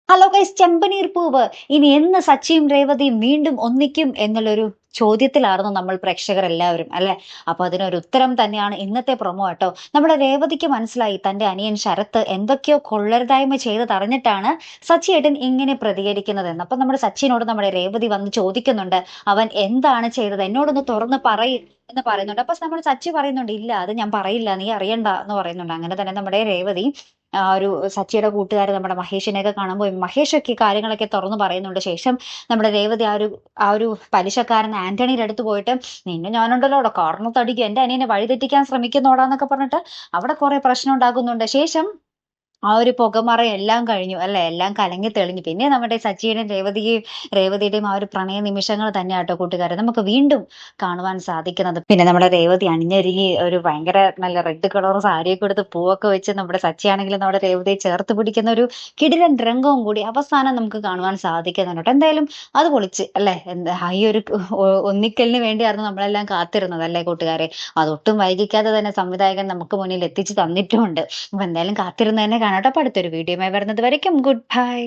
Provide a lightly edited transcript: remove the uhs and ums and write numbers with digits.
Hello guys, ചെമ്പനീർ പൂവ് ഇനി എന്ന് സച്ചിയും രേവതിയും വീണ്ടും ഒന്നിക്കും എന്നുള്ളൊരു ചോദ്യത്തിലായിരുന്നു നമ്മൾ പ്രേക്ഷകർ എല്ലാവരും അല്ലെ. അപ്പൊ അതിനൊരു ഉത്തരം തന്നെയാണ് ഇന്നത്തെ പ്രൊമോ കേട്ടോ. നമ്മുടെ രേവതിക്ക് മനസ്സിലായി തന്റെ അനിയൻ ശരത്ത് എന്തൊക്കെയോ കൊള്ളരുതായ്മ ചെയ്തതറിഞ്ഞിട്ടാണ് സച്ചിയേട്ടൻ ഇങ്ങനെ പ്രതികരിക്കുന്നതെന്ന്. അപ്പൊ നമ്മുടെ സച്ചിനോട് നമ്മുടെ രേവതി വന്ന് ചോദിക്കുന്നുണ്ട്, അവൻ എന്താണ് ചെയ്തത്, എന്നോടൊന്ന് തുറന്ന് പറയ് എന്ന് പറയുന്നുണ്ട്. അപ്പൊ നമ്മുടെ സച്ചി പറയുന്നുണ്ട്, ഇല്ല അത് ഞാൻ പറയില്ല, നീ അറിയണ്ട എന്ന് പറയുന്നുണ്ട്. അങ്ങനെ തന്നെ നമ്മുടെ രേവതി ഒരു സച്ചിയുടെ കൂട്ടുകാരൻ നമ്മുടെ മഹേഷിനെയൊക്കെ കാണുമ്പോൾ മഹേഷൊക്കെ കാര്യങ്ങളൊക്കെ തുറന്നു പറയുന്നുണ്ട്. ശേഷം നമ്മുടെ രേവതി ആ ഒരു പലിശക്കാരൻ ആന്റണിയുടെ അടുത്ത് പോയിട്ട്, നിന്നെ ഞാനുണ്ടല്ലോ അവിടെ കാരണത്തടിക്കും, എന്റെ അനിയനെ വഴിതെറ്റിക്കാൻ ശ്രമിക്കുന്നോടാന്നൊക്കെ പറഞ്ഞിട്ട് അവിടെ കുറെ പ്രശ്നം ഉണ്ടാക്കുന്നുണ്ട്. ശേഷം ആ ഒരു പുകമറ എല്ലാം കഴിഞ്ഞു അല്ലെ, എല്ലാം കലങ്ങി തെളിഞ്ഞു. പിന്നെ നമ്മുടെ സച്ചിയുടെയും രേവതിയുടെയും ആ ഒരു പ്രണയ നിമിഷങ്ങൾ തന്നെയാട്ടോ കൂട്ടുകാരെ നമുക്ക് വീണ്ടും കാണുവാൻ സാധിക്കുന്നത്. പിന്നെ നമ്മുടെ രേവതി അണിഞ്ഞൊരുങ്ങി ഒരു ഭയങ്കര നല്ല റെഡ് കളർ സാരിയൊക്കെ എടുത്ത് പൂവൊക്കെ വെച്ച് നമ്മുടെ സച്ചിയാണെങ്കിലും നമ്മുടെ രേവതിയെ ചേർത്ത് പിടിക്കുന്ന ഒരു കിടിലൻ രംഗവും കൂടി അവസാനം നമുക്ക് കാണുവാൻ സാധിക്കുന്നുണ്ട്. എന്തായാലും അത് പൊളിച്ച് അല്ലെ. എന്താ ഈ ഒരു ഒന്നിക്കലിന് വേണ്ടിയായിരുന്നു നമ്മളെല്ലാം കാത്തിരുന്നത് അല്ലെ കൂട്ടുകാരെ. അതൊട്ടും വൈകിക്കാതെ തന്നെ സംവിധായകൻ നമുക്ക് മുന്നിൽ എത്തിച്ചു തന്നിട്ടുമുണ്ട്. അപ്പൊ എന്തായാലും കാത്തിരുന്ന് തന്നെ കാണാം. അപ്പൊ അടുത്തൊരു വീഡിയോയുമായി വരുന്നത് വരയ്ക്കും ഗുഡ് ബൈ.